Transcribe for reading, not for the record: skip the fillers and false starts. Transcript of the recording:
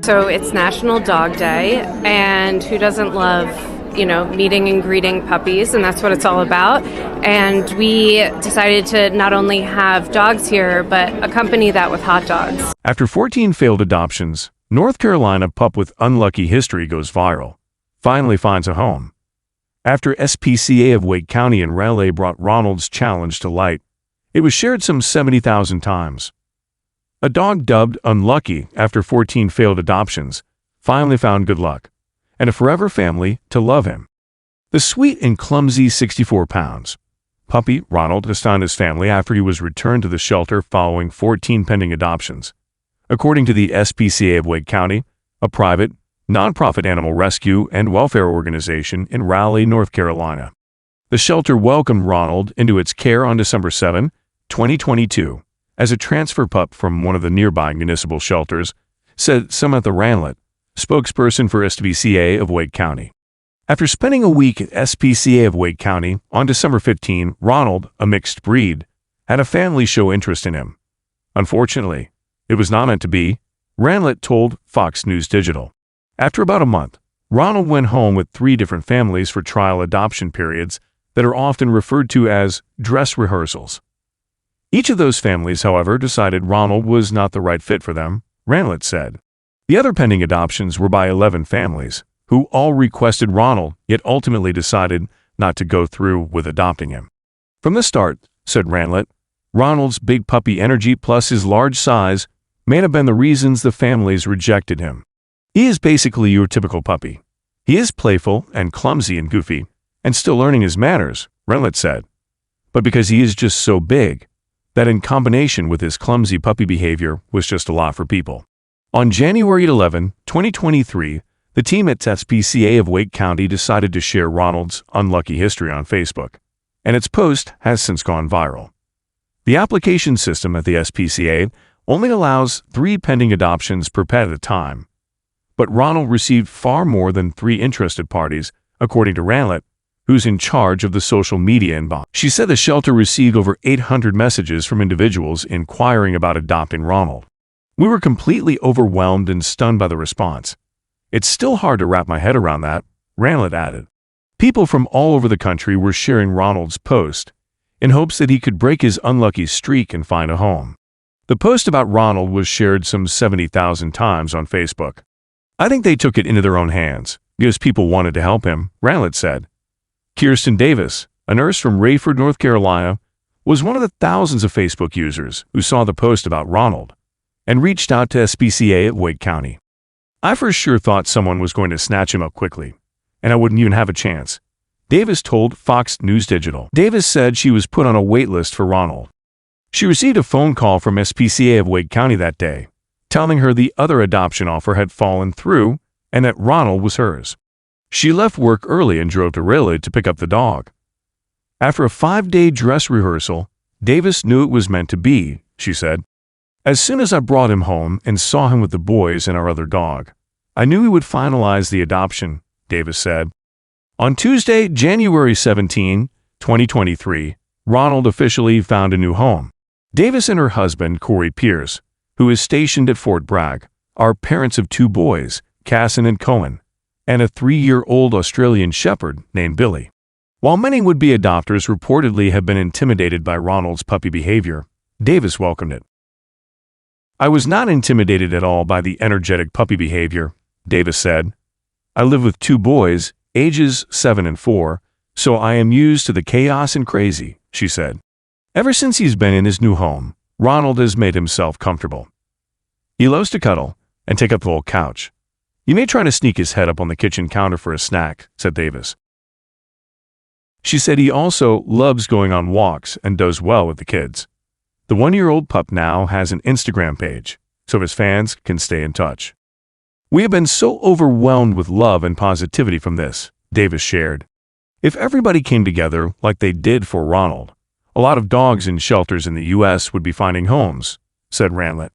So it's National Dog Day, and who doesn't love, meeting and greeting puppies, and that's what it's all about. And we decided to not only have dogs here, but accompany that with hot dogs. After 14 failed adoptions, North Carolina pup with unlucky history goes viral, finally finds a home. After SPCA of Wake County in Raleigh brought Ronald's challenge to light, it was shared some 70,000 times. A dog dubbed unlucky after 14 failed adoptions finally found good luck and a forever family to love him. The sweet and clumsy 64 pounds puppy Ronald astounded his family after he was returned to the shelter following 14 pending adoptions. According to the SPCA of Wake County, a private, nonprofit animal rescue and welfare organization in Raleigh, North Carolina. The shelter welcomed Ronald into its care on December 7, 2022, as a transfer pup from one of the nearby municipal shelters, said Samantha Ranlett, spokesperson for SPCA of Wake County. After spending a week at SPCA of Wake County on December 15, Ronald, a mixed breed, had a family show interest in him. Unfortunately, it was not meant to be, Ranlett told Fox News Digital. After about a month, Ronald went home with 3 different families for trial adoption periods that are often referred to as dress rehearsals. Each of those families, however, decided Ronald was not the right fit for them, Ranlett said. The other pending adoptions were by 11 families, who all requested Ronald, yet ultimately decided not to go through with adopting him. From the start, said Ranlett, Ronald's big puppy energy plus his large size may have been the reasons the families rejected him. He is basically your typical puppy. He is playful and clumsy and goofy, and still learning his manners, Ranlett said. But because he is just so big, that in combination with his clumsy puppy behavior was just a lot for people. On January 11, 2023, the team at SPCA of Wake County decided to share Ronald's unlucky history on Facebook, and its post has since gone viral. The application system at the SPCA only allows 3 pending adoptions per pet at a time, but Ronald received far more than 3 interested parties, according to Ranlett, who's in charge of the social media inbox. She said the shelter received over 800 messages from individuals inquiring about adopting Ronald. We were completely overwhelmed and stunned by the response. It's still hard to wrap my head around that, Ranlett added. People from all over the country were sharing Ronald's post in hopes that he could break his unlucky streak and find a home. The post about Ronald was shared some 70,000 times on Facebook. I think they took it into their own hands because people wanted to help him, Ranlett said. Kirsten Davis, a nurse from Rayford, North Carolina, was one of the thousands of Facebook users who saw the post about Ronald and reached out to SPCA at Wake County. I for sure thought someone was going to snatch him up quickly, and I wouldn't even have a chance, Davis told Fox News Digital. Davis said she was put on a wait list for Ronald. She received a phone call from SPCA of Wake County that day, telling her the other adoption offer had fallen through and that Ronald was hers. She left work early and drove to Raleigh to pick up the dog. After a 5-day dress rehearsal, Davis knew it was meant to be, she said. As soon as I brought him home and saw him with the boys and our other dog, I knew we would finalize the adoption, Davis said. On Tuesday, January 17, 2023, Ronald officially found a new home. Davis and her husband, Corey Pierce, who is stationed at Fort Bragg, are parents of 2 boys, Casson and Cohen, and a 3-year-old Australian shepherd named Billy. While many would-be adopters reportedly have been intimidated by Ronald's puppy behavior, Davis welcomed it. I was not intimidated at all by the energetic puppy behavior, Davis said. I live with 2 boys, ages 7 and 4, so I am used to the chaos and crazy, she said. Ever since he's been in his new home, Ronald has made himself comfortable. He loves to cuddle and take up the whole couch. He may try to sneak his head up on the kitchen counter for a snack, said Davis. She said he also loves going on walks and does well with the kids. The 1-year-old pup now has an Instagram page, so his fans can stay in touch. We have been so overwhelmed with love and positivity from this, Davis shared. If everybody came together like they did for Ronald, a lot of dogs in shelters in the U.S. would be finding homes, said Ranlett.